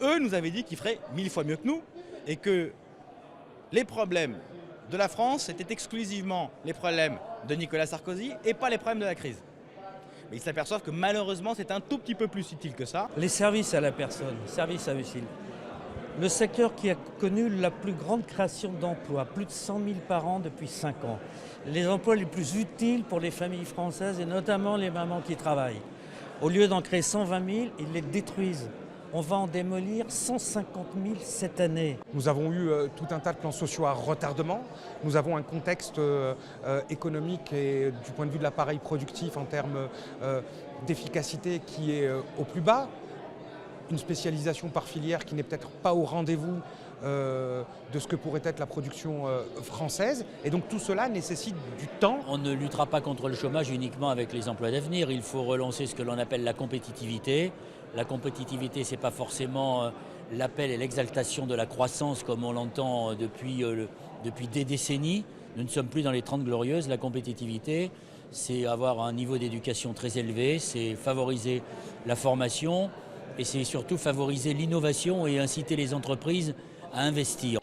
eux nous avaient dit qu'ils feraient 1000 fois mieux que nous et que les problèmes de la France étaient exclusivement les problèmes de Nicolas Sarkozy et pas les problèmes de la crise. Mais ils s'aperçoivent que malheureusement c'est un tout petit peu plus subtil que ça. Les services à la personne, services à domicile. Le secteur qui a connu la plus grande création d'emplois, plus de 100 000 par an depuis 5 ans. Les emplois les plus utiles pour les familles françaises et notamment les mamans qui travaillent. Au lieu d'en créer 120 000, ils les détruisent. On va en démolir 150 000 cette année. Nous avons eu tout un tas de plans sociaux à retardement. Nous avons un contexte économique et du point de vue de l'appareil productif en termes d'efficacité qui est au plus bas. Une spécialisation par filière qui n'est peut-être pas au rendez-vous de ce que pourrait être la production française. Et donc tout cela nécessite du temps. On ne luttera pas contre le chômage uniquement avec les emplois d'avenir. Il faut relancer ce que l'on appelle la compétitivité. La compétitivité, ce n'est pas forcément l'appel et l'exaltation de la croissance comme on l'entend depuis des décennies. Nous ne sommes plus dans les 30 glorieuses. La compétitivité, c'est avoir un niveau d'éducation très élevé, c'est favoriser la formation et c'est surtout favoriser l'innovation et inciter les entreprises à investir.